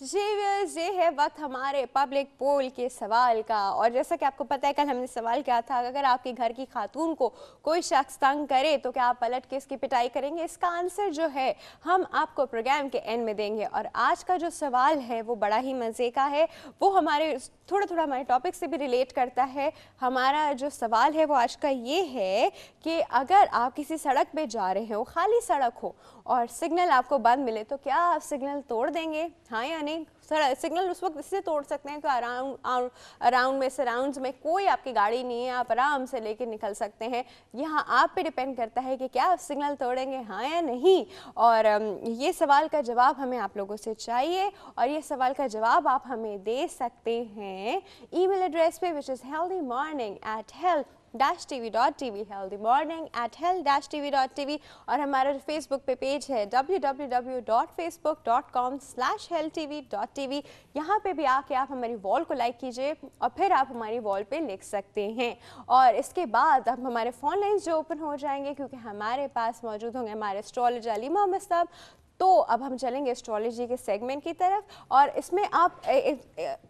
जी viewers, ये है वक्त हमारे पब्लिक पोल के सवाल का। और जैसा कि आपको पता है, कल हमने सवाल किया था, अगर आपके घर की खातून को कोई शख्स तंग करे तो क्या आप पलट के इसकी पिटाई करेंगे। इसका आंसर जो है हम आपको प्रोग्राम के एंड में देंगे। और आज का जो सवाल है वो बड़ा ही मज़े का है, वो हमारे थोड़ा थोड़ा हमारे टॉपिक से भी रिलेट करता है। हमारा जो सवाल है वो आज का ये है कि अगर आप किसी सड़क पे जा रहे हो, खाली सड़क हो और सिग्नल आपको बंद मिले, तो क्या आप सिग्नल तोड़ देंगे, हाँ या नहीं। सिग्नल उस वक्त इससे तोड़ सकते हैं कि अराउंड में सराउंड्स में कोई आपकी गाड़ी नहीं है, आप आराम से लेके निकल सकते हैं। यहाँ आप पे डिपेंड करता है कि क्या आप सिग्नल तोड़ेंगे, हाँ या नहीं। और ये सवाल का जवाब हमें आप लोगों से चाहिए, और ये सवाल का जवाब आप हमें दे सकते हैं ईमेल एड्रेस पे, विच इज़ healthymorning@health-tv.tv, healthymorning@health-tv.tv। और हमारा फेसबुक पे पेज है www.facebook.com/healthtv.tv। यहाँ पे भी आके आप हमारी वॉल को लाइक कीजिए और फिर आप हमारी वॉल पे लिख सकते हैं। और इसके बाद अब हमारे फ़ोन लाइन्स जो ओपन हो जाएंगे, क्योंकि हमारे पास मौजूद होंगे हमारे एस्ट्रोलॉजर अली मोहम्मद साहब। तो अब हम चलेंगे एस्ट्रोलॉजी के सेगमेंट की तरफ। और इसमें आप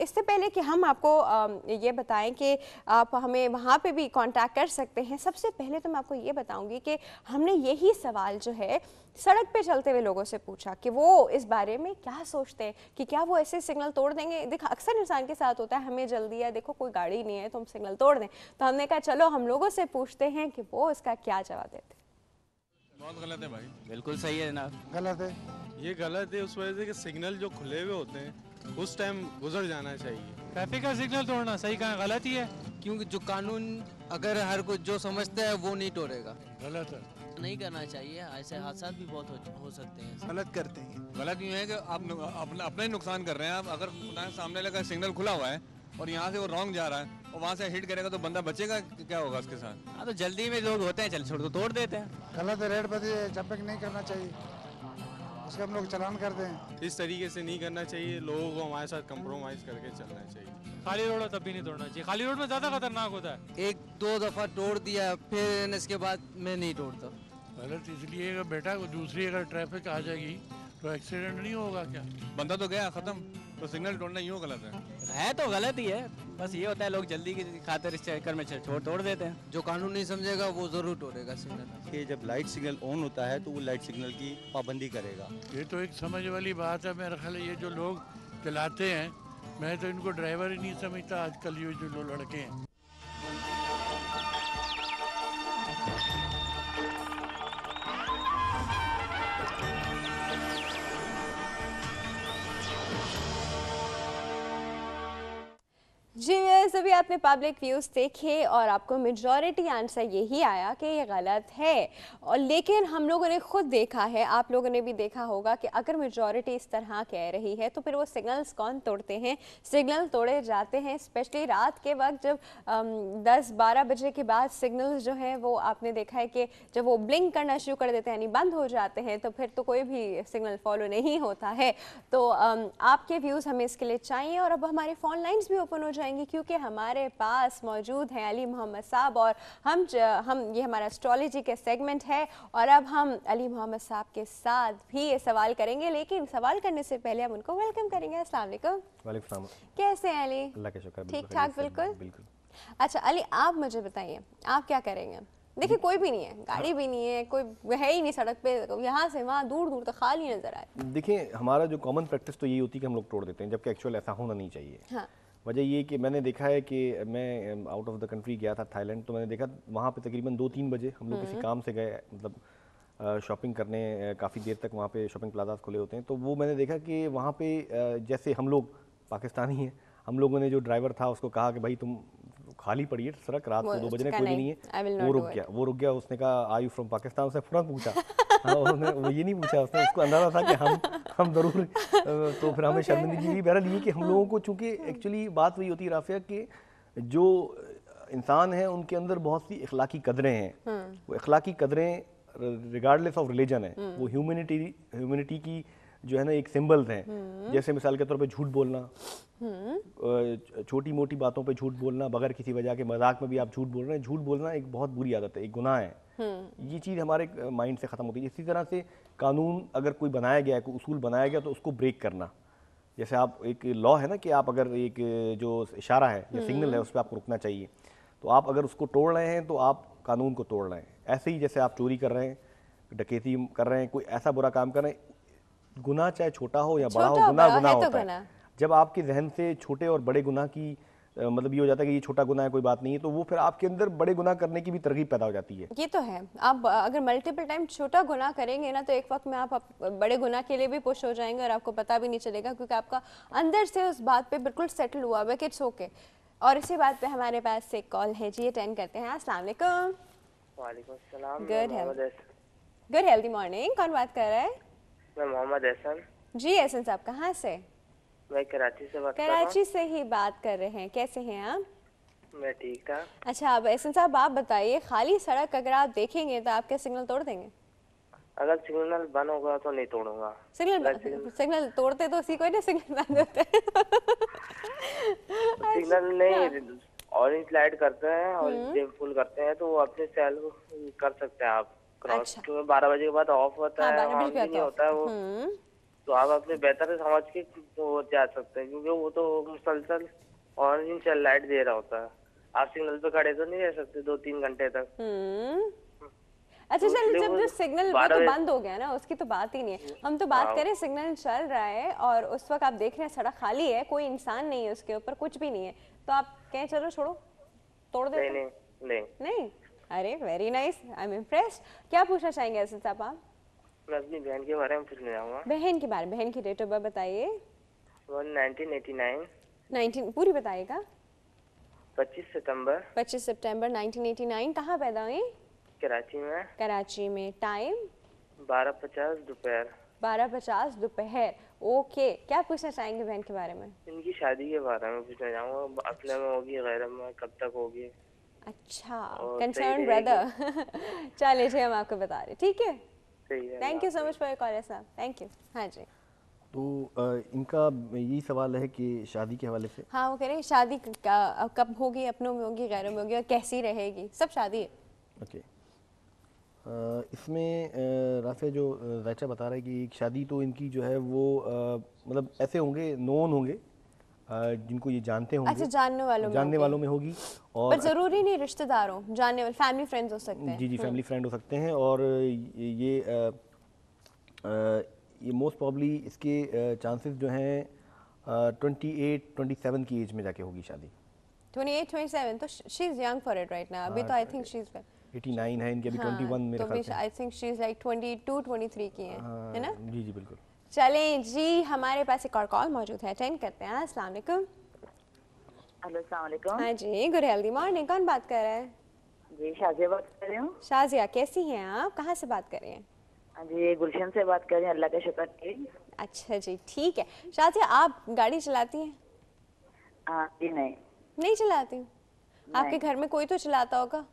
इससे पहले कि हम आपको ये बताएं कि आप हमें वहाँ पे भी कांटेक्ट कर सकते हैं, सबसे पहले तो मैं आपको ये बताऊंगी कि हमने यही सवाल जो है सड़क पे चलते हुए लोगों से पूछा कि वो इस बारे में क्या सोचते हैं कि क्या वो ऐसे सिग्नल तोड़ देंगे। देखो, अक्सर इंसान के साथ होता है, हमें जल्दी है, देखो कोई गाड़ी नहीं है तो हम सिग्नल तोड़ दें। तो हमने कहा चलो हम लोगों से पूछते हैं कि वो इसका क्या जवाब देते हैं। बहुत गलत है भाई। बिल्कुल सही है जनाब। गलत है। ये गलत है उस वजह से कि सिग्नल जो खुले हुए होते हैं उस टाइम गुजर जाना चाहिए। ट्रैफिक का सिग्नल तोड़ना सही कहा, गलत ही है। क्योंकि जो कानून अगर हर कोई जो समझता है वो नहीं तोड़ेगा। गलत है। नहीं करना चाहिए, ऐसे हादसा भी बहुत हो सकते हैं। गलत करते हैं। गलत यूँ है कि आप अपना ही नुकसान कर रहे हैं। आप अगर सामने लगा सिग्नल खुला हुआ है और यहाँ से वो रॉन्ग जा रहा है और वहाँ से हिट करेगा तो बंदा बचेगा, क्या होगा उसके साथ। हाँ, तो जल्दी में लोग होते हैं, चल छोड़ तो तोड़ देते हैं। गलत है, रेड बजे जंपिंग नहीं करना चाहिए, उसका हम लोग चलान करते हैं। इस तरीके से नहीं करना चाहिए, लोगों को हमारे साथ कंप्रोमाइज़ करके चलना चाहिए। खाली रोड हो तब भी नहीं तोड़ना चाहिए, खाली रोड में ज़्यादा खतरनाक होता है। एक दो दफ़ा तोड़ दिया फिर इसके बाद मैं नहीं तोड़ता। गलत इसलिए कि बेटा दूसरी अगर ट्रैफिक आ जाएगी तो एक्सीडेंट नहीं होगा क्या। बंदा तो गया खत्म, तो सिग्नल तोड़ना यूँ गलत है तो गलत ही है, बस ये होता है लोग जल्दी की खातिर इस चक्कर में तोड़ देते हैं। जो कानून नहीं समझेगा वो जरूर तोड़ेगा सिग्नल। कि जब लाइट सिग्नल ऑन होता है तो वो लाइट सिग्नल की पाबंदी करेगा। ये तो एक समझ वाली बात है। मेरा ख्याल है ये जो लोग चलाते हैं, मैं तो इनको ड्राइवर ही नहीं समझता आजकल, ये जो लड़के हैं। जी व्यूअर्स, अभी आपने पब्लिक व्यूज़ देखे और आपको मेजॉरिटी आंसर यही आया कि ये गलत है। और लेकिन हम लोगों ने खुद देखा है, आप लोगों ने भी देखा होगा कि अगर मेजॉरिटी इस तरह कह रही है तो फिर वो सिग्नल्स कौन तोड़ते हैं। सिग्नल तोड़े जाते हैं स्पेशली रात के वक्त, जब 10-12 बजे के बाद सिग्नल्स जो हैं वो आपने देखा है कि जब वो ब्लिंक करना शुरू कर देते हैं, यानी बंद हो जाते हैं, तो फिर तो कोई भी सिग्नल फॉलो नहीं होता है। तो आपके व्यूज़ हमें इसके लिए चाहिए। और अब हमारे फ़ोन लाइन्स भी ओपन हो जाएंगे, क्योंकि हमारे पास मौजूद हैं अली मोहम्मद साहब। और हम ये हमारा एस्ट्रोलॉजी के सेगमेंट है, और अब हम अली मोहम्मद साहब के साथ भी ये सवाल करेंगे। लेकिन सवाल करने से पहले हम उनको वेलकम करेंगे। अस्सलाम वालेकुम। वालेकुम सलाम। कैसे हैं अली? अल्लाह का शुक्र। ठीक ठाक? बिल्कुल बिल्कुल। अच्छा अली, आप मुझे बताइए आप क्या करेंगे। देखिए, कोई भी नहीं है, गाड़ी भी नहीं है, कोई है ही नहीं सड़क पे, यहाँ से वहाँ दूर दूर तक खाली नजर आए। देखिए, हमारा जो कॉमन प्रैक्टिस तो यही होती है कि हम लोग तोड़ देते हैं, जबकि एक्चुअल ऐसा होना नहीं चाहिए। हाँ। वजह ये कि मैंने देखा है कि मैं आउट ऑफ द कंट्री गया था थाईलैंड, तो मैंने देखा वहाँ पे तकरीबन 2-3 बजे हम लोग किसी काम से गए, मतलब शॉपिंग करने, काफ़ी देर तक वहाँ पे शॉपिंग प्लाजास खुले होते हैं। तो वो मैंने देखा कि वहाँ पे जैसे हम लोग पाकिस्तानी हैं, हम लोगों ने जो ड्राइवर था उसको कहा कि भाई तुम खाली पड़ी है सड़क, रात को 2 बजे कोई भी नहीं है। वो रुक गया। उसने कहा आर यू फ्रॉम पाकिस्तान, उसने फ़ौरन पूछा। हाँ, वो ये नहीं पूछा, उसने उसको अंदाज़ा था कि हम ज़रूर, तो फिर हमें शर्मिंदगी भी बहरहाल ये कि हम लोगों को, चूँकि एक्चुअली बात वही होती है राफिया कि जो इंसान है उनके अंदर बहुत सी अखलाकी कदरें हैं। वो अखलाकी कदरें रिगार्डलेस ऑफ रिलीजन है, वो ह्यूमैनिटी की जो है ना एक सिंबल्स हैं। जैसे मिसाल के तौर पे झूठ बोलना, छोटी मोटी बातों पे झूठ बोलना, बगैर किसी वजह के मजाक में भी आप झूठ बोल रहे हैं। झूठ बोलना एक बहुत बुरी आदत है, एक गुनाह है। ये चीज़ हमारे माइंड से ख़त्म होती है। इसी तरह से कानून अगर कोई बनाया गया है, कोई उसूल बनाया गया, तो उसको ब्रेक करना, जैसे आप एक लॉ है ना कि आप अगर एक जो इशारा है या सिग्नल है उस पर आपको रुकना चाहिए, तो आप अगर उसको तोड़ रहे हैं तो आप कानून को तोड़ रहे हैं। ऐसे ही जैसे आप चोरी कर रहे हैं, डकैती कर रहे हैं, कोई ऐसा बुरा काम कर रहे हैं, गुनाह चाहे छोटा हो या बड़ा हो, छोटा गुनाह बड़ा गुनाह है तो होता है। गुनाह। जब आपके जहन से छोटे और बड़े गुनाह की मतलब ये हो जाता है कि ये छोटा गुनाह है, कोई बात नहीं है, तो वो फिर आपके अंदर बड़े गुनाह करने की भी तरगीब पैदा हो जाती है। ये तो है, आप अगर मल्टीपल टाइम छोटा गुनाह करेंगे ना तो एक वक्त में आप बड़े गुनाह के लिए भी पुश हो जाएंगे और आपको पता भी नहीं चलेगा, क्योंकि आपका अंदर से उस बात पे बिल्कुल सेटल हुआ है कि इट्स ओके। और इसी बात पे हमारे पास एक कॉल है जी, अटेंड करते हैं। अस्सलाम वालेकुम। वालेकुम सलाम। Good healthy morning. कौन बात कर रहा है? मैं मोहम्मद एहसन। जी एहसन साहब, कहाँ से? मैं कराची से बात कर रहा हूँ। कराची से ही बात कर रहे हैं, कैसे हैं आप? मैं ठीक था। अच्छा, अब एहसन साहब आप बताइए, खाली सड़क अगर आप देखेंगे तो आप क्या सिग्नल तोड़ देंगे? अगर सिग्नल बंद होगा तो नहीं तोड़ूंगा। सिग्नल तोड़ते तो उसी को ना सिग्नल बंद होते सिग्नल नहीं, ऑरेंज लाइट करते हैं, ऑरेंज फुल करते हैं तो वो अपने सेल कर सकते हैं आप क्रॉस। अच्छा। क्योंकि 12 बजे के बाद ऑफ होता है, हाँ, वहाँ भी नहीं होता है वो, तो आप अपने बेहतर समझ के वो जा सकते हैं, क्योंकि वो तो मुसलसल ऑरेंज लाइट दे रहा होता है। आप सिग्नल पे खड़े तो नहीं रह सकते 2-3 घंटे तक। अच्छा चल, इसलिए जब वो जो सिग्नल वो 12 तो बजे- बंद हो गया ना, उसकी तो बात ही नहीं है। हम तो बात करें सिग्नल चल रहा है और उस वक्त आप देख रहे हैं सड़क खाली है, कोई इंसान नहीं है उसके ऊपर, कुछ भी नहीं है, तो आप कहें चलो छोड़ो तोड़ देते? नहीं नहीं नहीं। नहीं? अरे very nice, I am impressed. क्या पूछना चाहेंगे एहसन साहब आप? मैं अपनी बहन के बारे में पूछने जाऊंगा। बहन के बारे में, बहन की डेट ऑफ बर्थ बताइए। 1989। 19 पूरी बताइएगा। 25 सितंबर 25 सितंबर 1989। कहाँ पैदा हुई? कराची में। कराची में। टाइम? 12:50 दोपहर। 12:50 दोपहर। ओके, क्या पूछना चाहेंगे बहन के बारे में? इनकी शादी के बारे में पूछना चाहूँगा, अपने में होगी, गैर में कब तक होगी? अच्छा, और कंसर्न सही ब्रदर। चलिए जी, हम आपको बता रहे, ठीक है? सही है। Thank you so much for your call साहब, थैंक यू। हाँ जी, तो इनका यही सवाल है कि शादी के हवाले से। हाँ वो कह रहे हैं शादी कब होगी, अपनों में होगी, गैरों में होगी, और कैसी रहेगी, सब शादी है। ओके, इसमें राफे जो रायचा बता रहा है कि शादी तो इनकी जो है वो मतलब ऐसे होंगे, नोन होंगे, जिनको ये जानते होंगे। अच्छा, जानने वालों में होगी। पर और जरूरी नहीं रिश्तेदारों, जानने वाले फैमिली फ्रेंड्स हो सकते हैं। जी फैमिली फ्रेंड हो सकते हैं। और ये मोस्ट प्रॉब्ली इसके चांसेस जो हैं 28-27 की एज में जाके होगी शादी। 28-27, तो she is young for it right now. अभी तो आई थिंक शी इज 89 है इनकी, अभी 21 मेरे ख्याल से। I think she is like 22-23 की है ना? जी बिल्कुल। चलें जी, हमारे पास एक और कॉल मौजूद है, अटेंड करते हैं। अस्सलाम वालेकुम। हेलो, अस्सलाम वालेकुम। हाँ जी, गुड हेल्दी मॉर्निंग। कौन बात कर रहा है? जी, शाजिया बात कर रही हूँ। शाजिया, कैसी हैं आप? कहाँ से बात कर रही हैं? जी, गुलशन से बात कर रही हैं, अल्लाह का शुक्र है। अच्छा जी, ठीक है। शाजिया, आप गाड़ी चलाती हैं? हाँ जी। नहीं चलाती हूँ। आपके घर में कोई तो चलाता होगा?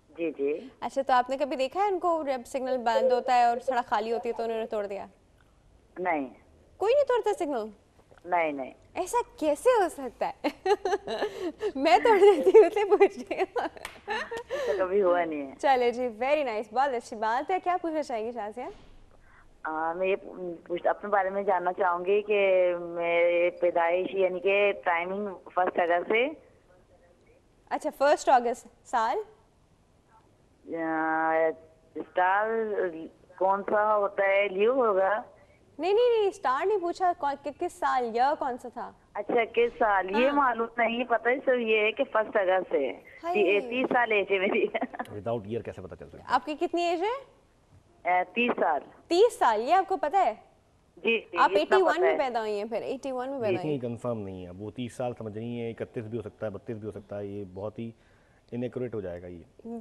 जी जी। अच्छा, तो आपने कभी देखा है उनको जब सिग्नल बंद होता है और सड़क खाली होती है तो उन्होंने तोड़ दिया? नहीं, कोई नहीं तोड़ता सिग्नल? नहीं। ऐसा कैसे हो सकता है? मैं तोड़ देती हूँ, उससे पूछ रही हूँ। ऐसा कभी हुआ नहीं है। चले जी, वेरी नाइस, बहुत अच्छी बात है। क्या पूछना चाहेंगी शाजिया? मैं ये अपने बारे में जानना चाहूंगी कि मेरे पैदाइश यानी कि टाइमिंग 1 अगस्त से। अच्छा, 1 अगस्त साल? स्टार कौन सा होता है, लियो होगा? नहीं, स्टार नहीं पूछा, किस साल, यह कौन सा था? अच्छा, किस साल? हाँ। ये मालूम नहीं, पता है सिर्फ ये है कि 1 अगस्त है। 30 साल एज है मेरी। विदाउट ईयर कैसे पता चल सकता है? आपकी कितनी एज है? 30 साल। 30 साल, ये आपको पता है? जी। आप 81 में पैदा हुई हैं? फिर 81 में पैदा हुई? कंफर्म नहीं है वो 30 साल समझ रही है, 31 भी हो सकता है, 32 भी हो सकता है, ये बहुत ही इनएक्यूरेट हो जाएगा।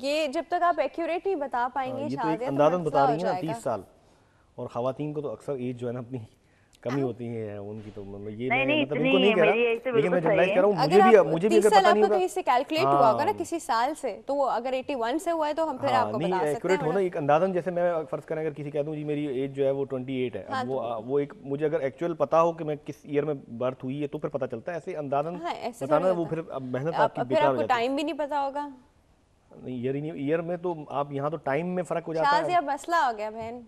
ये जब तक आप एक्यूरेट नहीं बता पाएंगे ये तो एक अंदाजन बता रही है ना 30 साल। और खवातीन को तो अक्सर एज जो है ना अपनी कमी होती है उनकी, तो मतलब ये नहीं, मतलब इनको नहीं कह रहा, लेकिन मैं जनरलाइज कर रहा हूं, मुझे भी अगर पता नहीं होगा, इससे कैलकुलेट हुआ होगा ना किसी साल से, तो वो अगर 81 से हुआ है तो हम फिर आपको बता सकते हैं। एक्यूरेट होना एक अंदाजन, जैसे मैं फर्ज करें अगर किसी कह दूं जी मेरी एज जो है वो 28 है, अब वो एक मुझे अगर एक्चुअल पता हो कि मैं किस ईयर में बर्थ हुई है तो फिर पता चलता है। ऐसे अंदाजन बताना वो फिर मेहनत आपकी बेकार हो जाती है। टाइम भी नहीं पता होगा। नहीं, ईयर में तो आप यहाँ तो टाइम में फर्क हो जाता है। शाजिया, मसला हो गया बहन।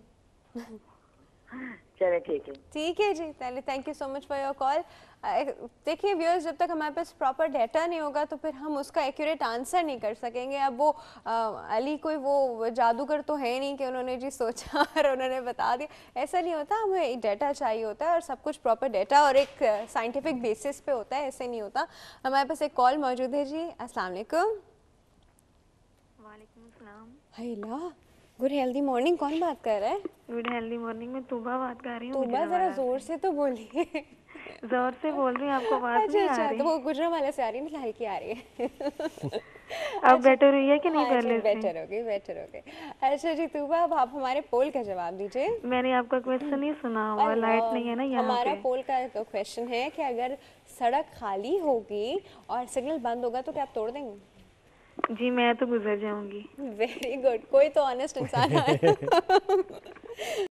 चले ठीक है। ठीक है जी, पहले thank you so much for your call. देखिए व्यूअर्स, जब तक हमारे पास प्रॉपर डाटा नहीं होगा तो फिर हम उसका एक्यूरेट आंसर नहीं कर सकेंगे। अब वो अली कोई वो जादूगर तो है नहीं कि उन्होंने जी सोचा और उन्होंने बता दिया, ऐसा नहीं होता। हमें डाटा चाहिए होता है और सब कुछ प्रॉपर डाटा और एक साइंटिफिक बेसिस पे होता है, ऐसे नहीं होता। हमारे पास एक कॉल मौजूद है जी। अस्सलाम वालेकुम। वालेकुम सलाम। हाय, गुड हेल्दी मॉर्निंग। कौन बात कर रहा है? गुड हेल्दी मॉर्निंग में तूबा बात कर रही हूँ। तूबा, जरा जोर से तो बोलिए। जोर से बोल रही हूँ, आपको आवाज नहीं आ रही? तो वो गुजरांवाला से आ रही है ना, हल्की आ रही है। अब बेटर हुई है कि नहीं? पहले से बेटर हो गई, बेटर हो गई। अच्छा जी तूबा, अब आप हमारे पोल का जवाब दीजिए। मैंने आपका क्वेश्चन ही सुना हुआ, लाइट नहीं है ना यहाँ पे। हमारा पोल का क्वेश्चन है कि अगर सड़क खाली होगी और सिग्नल बंद होगा तो क्या आप तोड़ देंगे? जी मैं तो गुजर जाऊंगी। वेरी गुड, कोई तो ऑनेस्ट इंसान है।